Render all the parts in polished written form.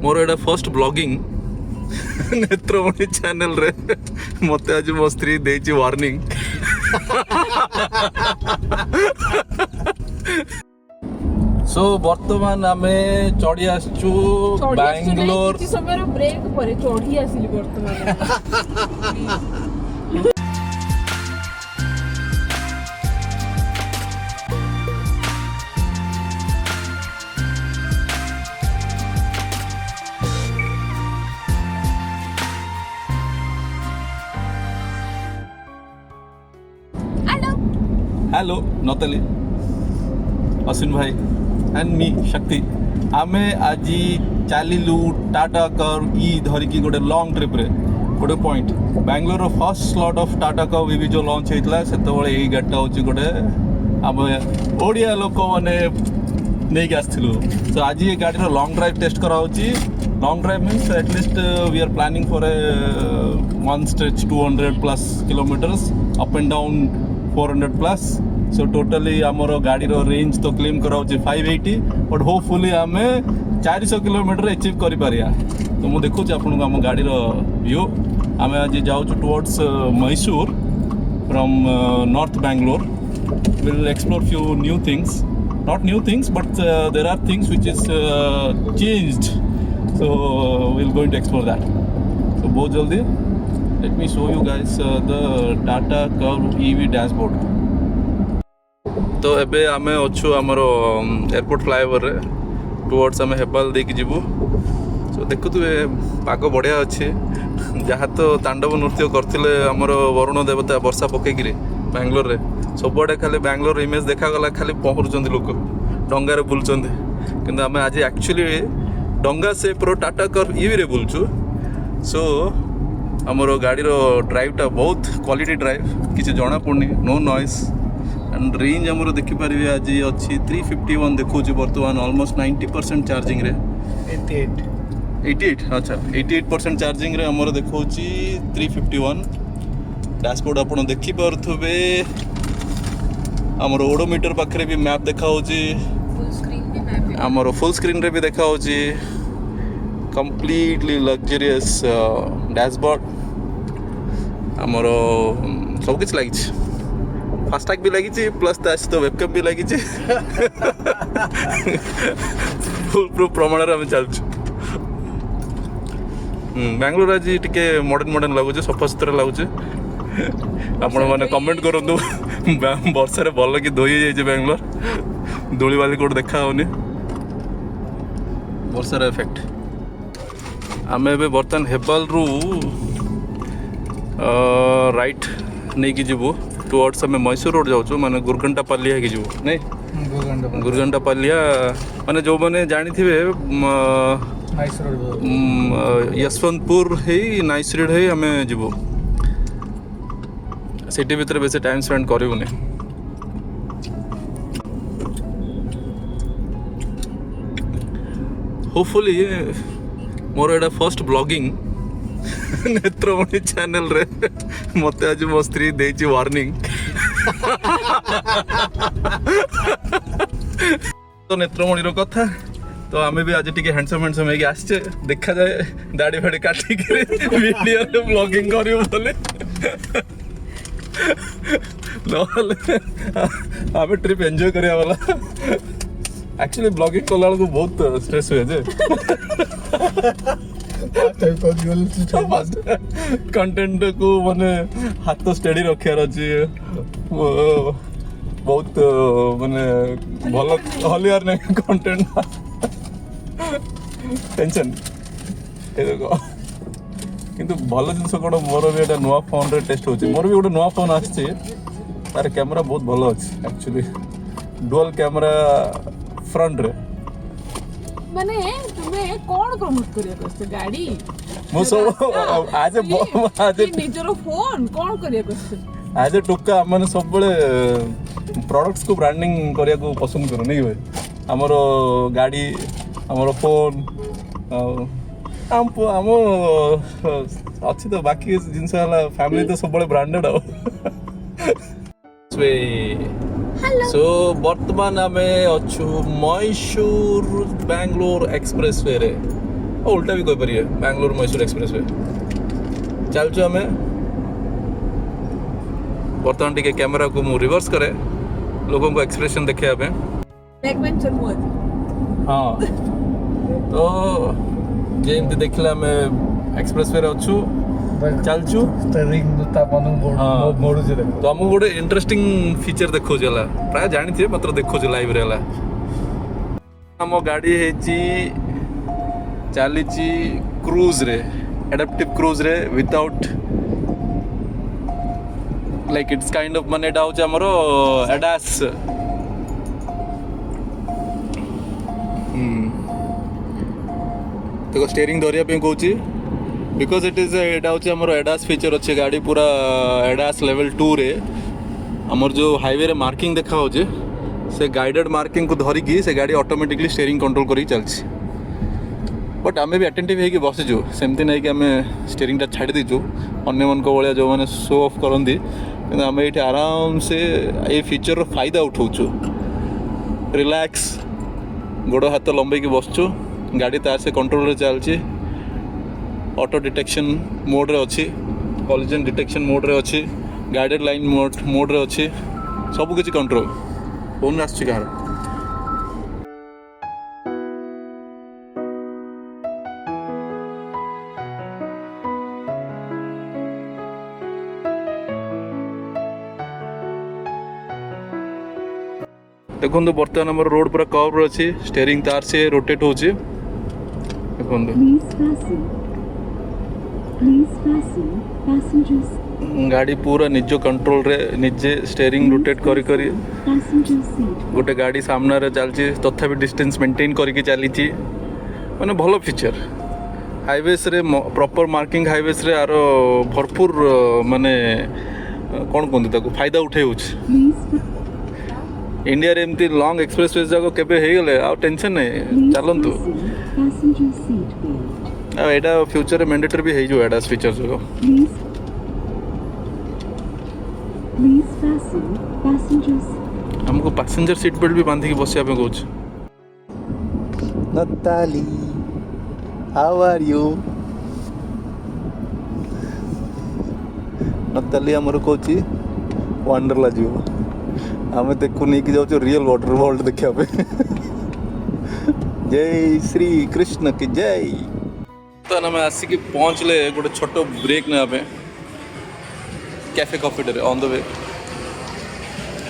मोर एटा first blogging नेत्रमणि channel रे मते आज मो स्त्री देची वार्निंग सो वर्तमान आमे चढ़ी आसचु बैंगलोर किछि समय ब्रेक परे चढ़ी आसिली वर्तमान हेलो नतली अश्विन भाई एंड मी शक्ति आमे आज चलू टाटा कर्व ई धरिकी गोटे लॉन्ग ट्रिप रे गोटे point Bangalore first slot of Tata curve भी जो लॉन्च होता से यही गाड़ीटा हूँ गोटे आम ओडिया लोक मैंने नहीं आसलु तो आज ये गाड़ी लॉन्ग ड्राइव टेस्ट कराऊँगी long drive means at least we are planning for a one stretch 200+ kilometres up and down 400+. So totally आमर गाड़ी रेंज तो क्लेम कराऊँ 580 बट होपफुली आम 400 किलोमीटर अचीव कर तो मुझे देखुँ आपको आम गाड़ी व्यू आम आज जाऊँ towards Mysore from north Bangalore will explore few new things not new things but there are things which is changed so we'll going to explore that so बहुत जल्दी let me show you guys the Tata Curvv EV dashboard तो एबे आमे अच्छु आमर airport flyover रे towards आमे हेबाल देकी जीवु सो देखु तु पाग बढ़िया अच्छे जहाँ तो तांडव नृत्य करथिले आमर वरुण देवता वर्षा पकेकिरी बैंगलोर रे सबुआड़े खाली बैंगलोर इमेज देखागला खाली पहुँचुंट लोक डंगार बुलुंट कि आम आज एक्चुअली डंगा से प्रो टाटा कर्व ईवी रे बुलचु सो आमर गाड़ी ड्राइवटा बहुत क्वालिटी ड्राइव किसी जना पड़नी नो नॉइस एंड रेंज आमर देखिपारे आज अच्छी 351 देखो बर्तमान ऑलमोस्ट 90% चार्जिंग रे 88 अच्छा 88% चार्जिंग रे आमर देखो 351 डैशबोर्ड आप देखिपे आमर ओडोमीटर पाखे भी मैप देखा आमर फुल स्क्रीन रे भी देखा कंप्लीटली लग्जरियस डैशबोर्ड आमर सब किछ लगी फास्टैग भी लगी प्लस तो वेबकैम भी लगी फुल प्रूफ प्रमाण आम चलचु बैंगलोर आज टिके मॉडर्न लगुच सफा सुतरा लगुच आपण मैंने कमेंट करूँ वर्षा भल कि धोई जाइए बैंगलोर धूली बाली कोड देखा होनी वर्षार इफेक्ट आम ए बर्तमान हेबाल रु राइट नहीं कि जीवु टुवर्ड्स आम मैसूर रोड जाऊँ माने गुरघंटा पालिया कि जीवु नहीं गुरघंटा पालिया माने जो मैंने जानी थे यशवंतपुर है नाइसरीड है आम जीवु सिटी भीतर बेसी टाइम स्पेंड करूनी होपफुली मोर एटा फर्स्ट ब्लॉगिंग नेत्रमणि चैनल रे मते आज मो स्त्री देची वार्निंग तो नेत्रमणि रो कथा तो आमे भी आज टिके हैंडसम है आसचे देखा जाए दाढ़ी फाड़ी काटी वीडियो रे ब्लॉगिंग करियो बोले आम ट्रिप एंजॉय करिया वाला एक्चुअली ब्लॉगिंग कला को बहुत स्ट्रेस हुए जे कंटेंट को माने हाथ स्टेडी रखियार अछि बहुत माने भल हलियार नै कंटेंट टेंशन ए देखो किंतु भल जिनस कौन मोर भी एटा नुआ फोन रे टेस्ट होची मोर भी गोटे नुआ फोन आछे तार कैमरा बहुत भल अछि एक्चुअली डुअल कैमरा फ्रंट रे माने तुमे कोन प्रमोट करिया करछ गाड़ी मो सब आज निजर फोन कोन करिया करछ आज टोका माने सब बळे प्रोडक्ट्स को ब्रांडिंग करिया को पसंद करो नहीं भाई हमर गाड़ी हमर फोन आम अच्छी तो बाकी जिनस फैमिली तो सब ब्रांडेड आओ सो वर्तमान आम अच्छु मैसूर बैंगलोर एक्सप्रेस वे रे और उल्टा भी कहीपर बैंगलोर मैसूर एक्सप्रेस वे चलचु आम बर्तमान टी कैमेरा को मु रिवर्स करे लोगों को एक्सप्रेशन देखा हाँ तो जेमती देखला आम एक्सप्रेस वे अच्छु चलचु तो आमको गोटे इंटरेस्टिंग फीचर देखो प्राय जानी मात्र देखो लाइव रे आम गाड़ी चली क्रूज रे एडाप्टिव क्रूज रे without like it's kind of माने एटा होचे हमरो एडास देखो स्टीयरिंग धरिया पे कहूची बिकॉज इट इज एटा होचे हमरो एडास फीचर अच्छे गाड़ी पूरा एडास लेवल 2 रे हमर जो हाईवे रे मार्किंग देखा होचे से गाइडेड मार्किंग को धरिकी से गाड़ी ऑटोमेटिकली स्टीयरिंग कंट्रोल करी चलछि बट आम भी अटेंटिव होगी बसीचु सेमती नहीं कि आम स्टीयरिंग छाड़ी दीचु अन्य मन भाया जो मैंने शो ऑफ करती कि आम ये आराम से ये फीचर फायदा उठाऊचु रिलैक्स गोड़ हाथ लंबे बसचु गाड़ी तार से कंट्रोल चलती ऑटो डिटेक्शन मोड रे अच्छी कॉलिजन डिटेक्शन मोड रे अच्छी गाइडेड लाइन मोड रे अच्छी सब किसी कंट्रोल फोन आस कह देखो बर्तमान आम रोड पूरा कर्व अच्छी स्टीयरिंग तार से रोटेट हो गाड़ी पूरा निज कंट्रोल रे निजे स्टीयरिंग रोटेट करी करी गोटे गाड़ी सामने रे चलची तथापि डिस्टेंस मेंटेन करके चली माने भलो फीचर हाईवेस रे प्रॉपर मार्किंग हाईवेस रे आरो भरपूर माने कौन कहते ताको फायदा उठे इंडिया रे एमती लॉन्ग एक्सप्रेस वे जाको केबे हे गेले आ टेंशन नहीं चलंतु आ एटा फ्यूचर मैंडेटरी भी हे जो एडास फीचर जो हमको पैसेंजर सीट बेल्ट भी बांधी के बसिया पे कहूछ Natalie how are you Natalie हमर कहूची वंडरला जीव आम देखो नहीं कि जाऊँ रियल वाटर वर्ल्ड देखा पे जय श्री कृष्ण की जय तो आम आसिक पहुँचले गोटे छोट ब्रेक ना Cafe Coffee Day on the way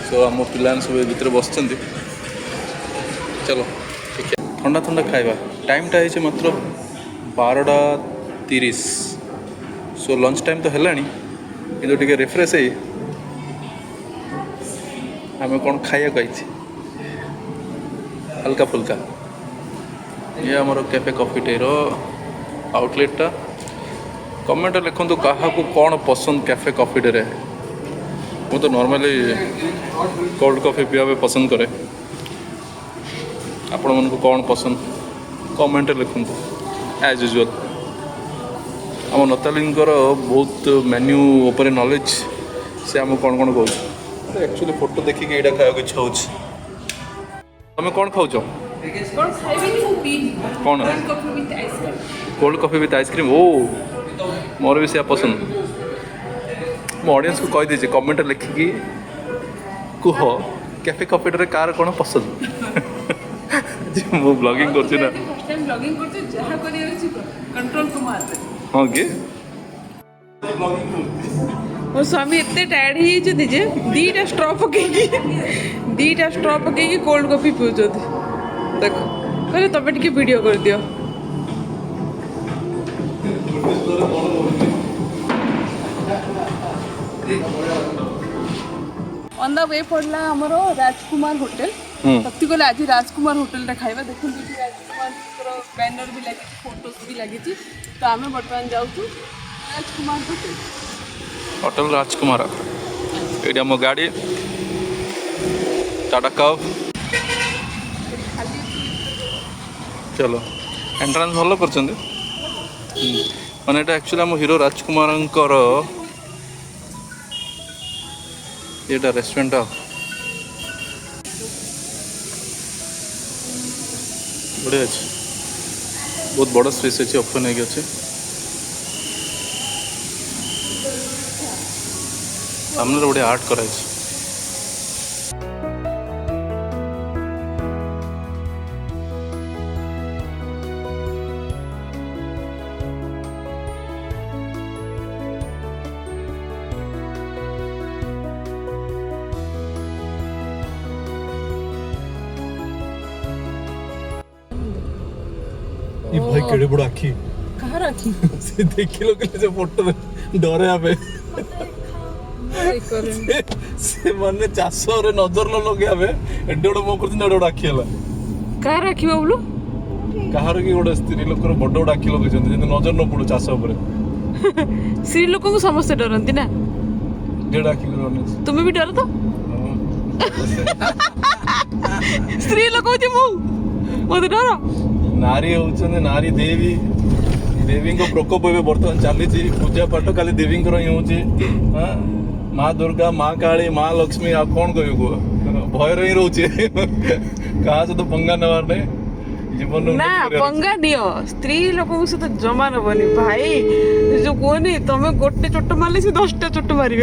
so आम पिलाने सब भीतर बस चलो ठीक है ठंडा ठंडा खाइबा टाइमटा है मात्र 12:30 सो लंच टाइम तो है कि रिफ्रेश है आम कौन खाया कही हल्का फुल्का ये आमर कैफे कॉफी टेर आउटलेटा कमेंट लिखु क्या कौन पसंद कैफे कॉफी टे मु तो नॉर्मली कोल्ड कॉफी पीवा पसंद करे आपण मन को कौन पसंद कमेंट लिखु एज यूजुअल आम नतालींकर बहुत मेन्यू उपर नॉलेज से आम कौन कौन कहूँ एक्चुअली फोटो देखिए यहाँ खाया इच्छा हो तुम कौन खाऊ कौन कोल्ड कॉफी विथ आइसक्रीम ओ मोर भी से पसंद मो ऑडियंस को कहीदे कमेंट लिखिकी कुह कैफे कॉफी टे कार कौन पसंद मु ब्लॉगिंग करछि ना हाँ कि मो स्वामी एते टायर्ड ही जे दीटा स्ट्रॉ पकई कोल्ड कॉफी पीउछ देखो कहले तबे टिके वीडियो कर दियो ऑन द वे पड़ला हमरो राजकुमार होटल पत्ती को आज राजकुमार होटल रे खाइबा देखन राजकुमार बैनर भी लगी फोटोस भी लगी तो आमे वर्तमान जाऊ राजकुमार होटल राजकुमार ये आम गाड़ी टाटा कर्व चलो एंट्रांस भल कर माने एक्चुअली आम हीरो राजकुमार ये रेस्टोरेंट बढ़िया अच्छे बहुत बड़ा स्पेस अच्छे ओपन है अच्छे सामने गोटे आर्ट कराई ये भाई केड़े बड़ा आखी कहाँ रखी से देखिलो के से फोटो डरे आबे से माने 400 रे नजर न लगे आबे एडे बड़ मो करती एडे बड़ आखी हला कहाँ रखी बाबू कहार की गोटे स्त्री लोकर बड़ बड़ आखी लगे जंती जंती नजर न पड़ो 400 ऊपर स्त्री लोक को समस्त डरती ना डेढ़ आखी कर तुम्हें भी डर तो स्त्री लोक मत डर नारी होउछन नारी देवी देवी को प्रकोप ए वर्तमान चली पूजा पाठ खाली देवी ही हूँ माँ दुर्गा माँ काली माँ लक्ष्मी आ कौन कह भय रही रोचे क्या सहित पंगा नवार नहीं जीवन ना पंगा दियो स्त्री लोक सहित जमा नबनी भाई जो कहनी तुम गोटे चोट मारे से 10टा चोट मारे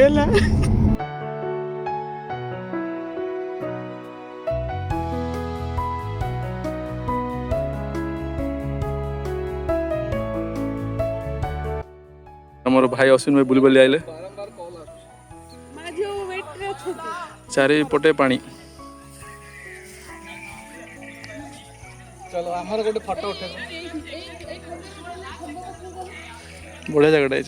हमारे भाई अश्विन भाई बुली बुली आइले चारिपटे पानी चलो हमारे गोटे फोटो उठे बढ़िया जगह है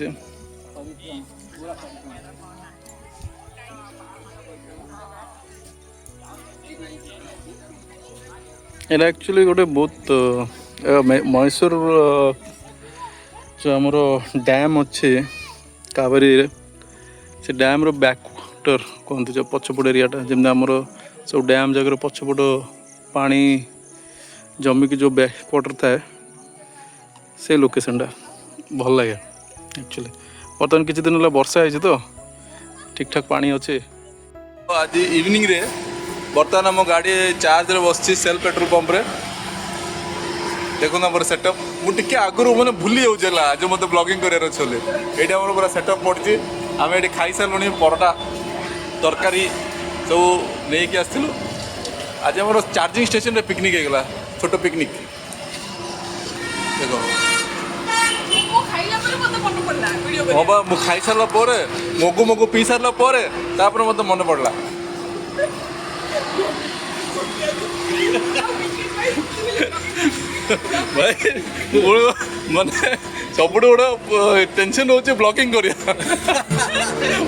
एटा एक्चुअली गोटे बहुत मैसूर जो आमर डैम अच्छे कावेरी से डैम रो बैकवाटर कहते जो पछपट एरियाटा जमी आमर सब डैम जगह पछपट पानी जमी की जो बैकवाटर थाए से लोकेशनटा भल लगे एक्चुअली बर्तमान किसी दिन है वर्षा है तो ठीक ठाक पानी अच्छे आज इवनिंग रे बर्तमान आम गाड़ी चार्ज रे बस सेल्फ पेट्रोल पंप रे देखो ना सेटअप मुझे आगुरी मैंने भूली जाऊला जो मतलब ब्लॉगिंग करार अच्छे ये पूरा सेटअप पड़ी आम ये खाई सारूँ परोटा तरकारी सब नहीं आसलु आज आम चार्जिंग स्टेशन रे पिकनिक होगा छोट पिकनिक देखो हाँ बा मुझे खाई सारापर मगु मगु पी सारापर मत मन पड़ा भाई माने सब गोटे टेंशन हो ब्लॉगिंग करिया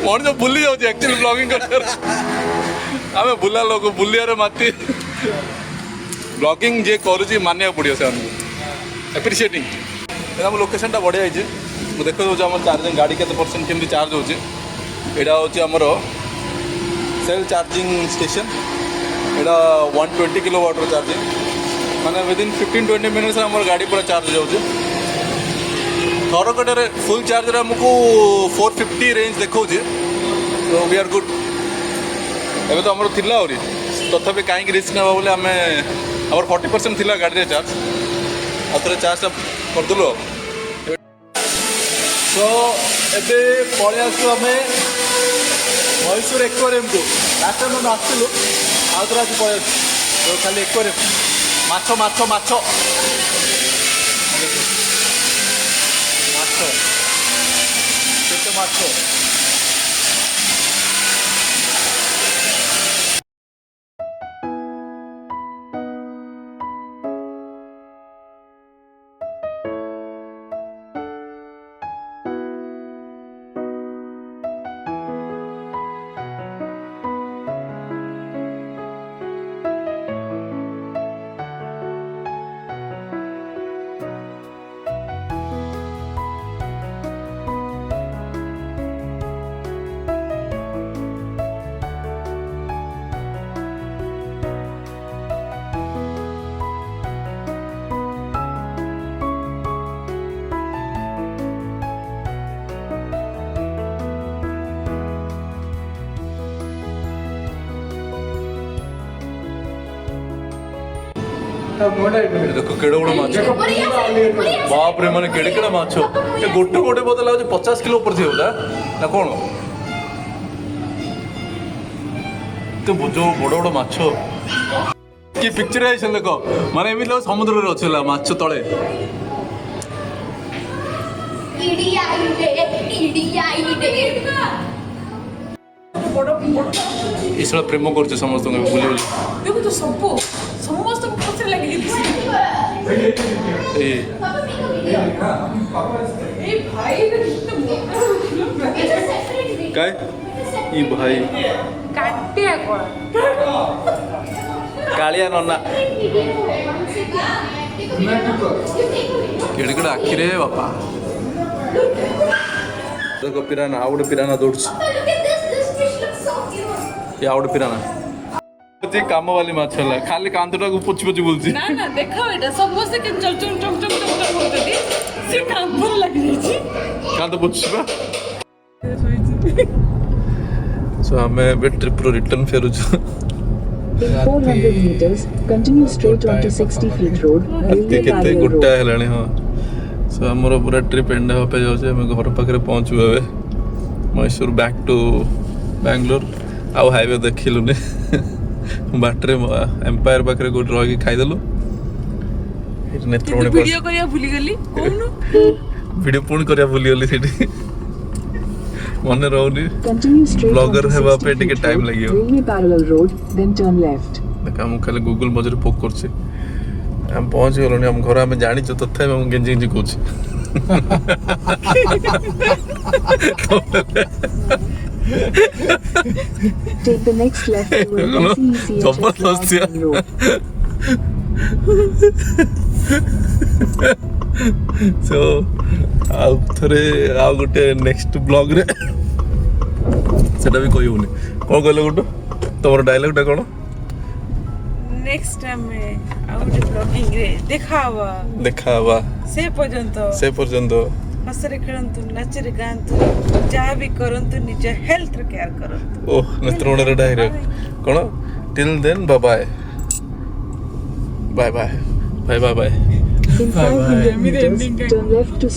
मन जो भूली जाऊँ एक्चुअली ब्लॉगिंग कर आम बुला लोक बुलिया माती ब्लॉगिंग जे करुँच मानिया पड़ो से एप्रिशिएटिंग आम लोकेशन टा बढ़िया है मुझे देखो आम चार्जिंग गाड़ी के परसेंट केमती चार्ज हो यहाँ हूँ आमर सेल चार्जिंग स्टेशन यहाँ 120 किलोवाट चार्जिंग माने विदिन 15-20 मिनट्स आम गाड़ी पूरा चार्ज हो जाऊँ थरकटे फुल चार्ज आमको 450 रेंज देखा तो वी आर गुड एवं तो आमर थिला आहरी तथापि कहीं रिस्क ना बोले आम 40% थिला गाड़ी चार्ज आउ चार्ज करदेलु तो एबे पलि आसु आम मैसूर एक्वेरियम को लास्ट टाइम आम आसलु आउ थे आज पलि तो खाली एक्वेरियम माछ माछ माछ माछ देखो केड़े बड़ा माछ बाप रे माने केड़े केड़े माछ ए गोटे गोटे बोतल लागे 50 किलो ऊपर थी होला ना कोन तो जो बड़ बड़ माछ कि पिक्चराइजेशन देखो माने एमिति लागे समुद्र रे अछला माछ तळे इसला प्रेम करछ समस्त को बोली बोली देखो तो सब समस्त को पछरे लागि ए भाई रे कितना मोटा काय ई भाई काटिया कोन कालिया नन्ना केड़े केड़े आखि रे बापा देखो पिराना आउट पिराना दौड़ आउट पिराना जे काम वाली माछ हला खाली कांतटा को पुछ पुछ बोलची ना ना देखो एटा समस्त के चल चल चम चम चम बोलते से काम पर लागि छी कांत पुछबा सो हमें बे ट्रिप रो रिटर्न फेरु छ In 400 meters, continue straight onto 60 feet road, railway केते parallel गुट्टा road. हेलाणी हां सो हमरो पूरा ट्रिप एंड हो पे जाउ हम घर पाखरे पहुंचू हवे मैसूर बैक टू बैंगलोर आउ हाईवे देखिलु ने बाटरे एम्पायर पाखरे गोट रही खाई देलु नेत्रमणि वीडियो करिया भूली गेली कोन वीडियो पूर्ण करिया भूली गेली सेठी मन रहउनी Continue straight Blogger onto हेबा 60 पे टिके feet time road, लागियो railway parallel road, then turn left. काम खाली गूगल मजरे पोक करछे हम पहुंच गेलनी हम घर में जानी छ तथाय हम गेंजी गेंजी कोछ Take the next left toward जबरदस्त ECEHS road. सो आउ थरे आउ गोटे नेक्स्ट ब्लॉग रे सेटा भी कोई होनी कोन कहले गोटो तमरो डायलॉग टा कोन नेक्स्ट टाइम में आउट ब्लॉगिंग रे देखावा से पर्यंत हसरे खेलंतु नाचरे गांतु जहाँ भी करंतु निज हेल्थ रे केयर करंतु ओह नेत्रमणि रे डायलॉग कोन till then bye bye bye bye bye bye bye In 500 meters, turn left to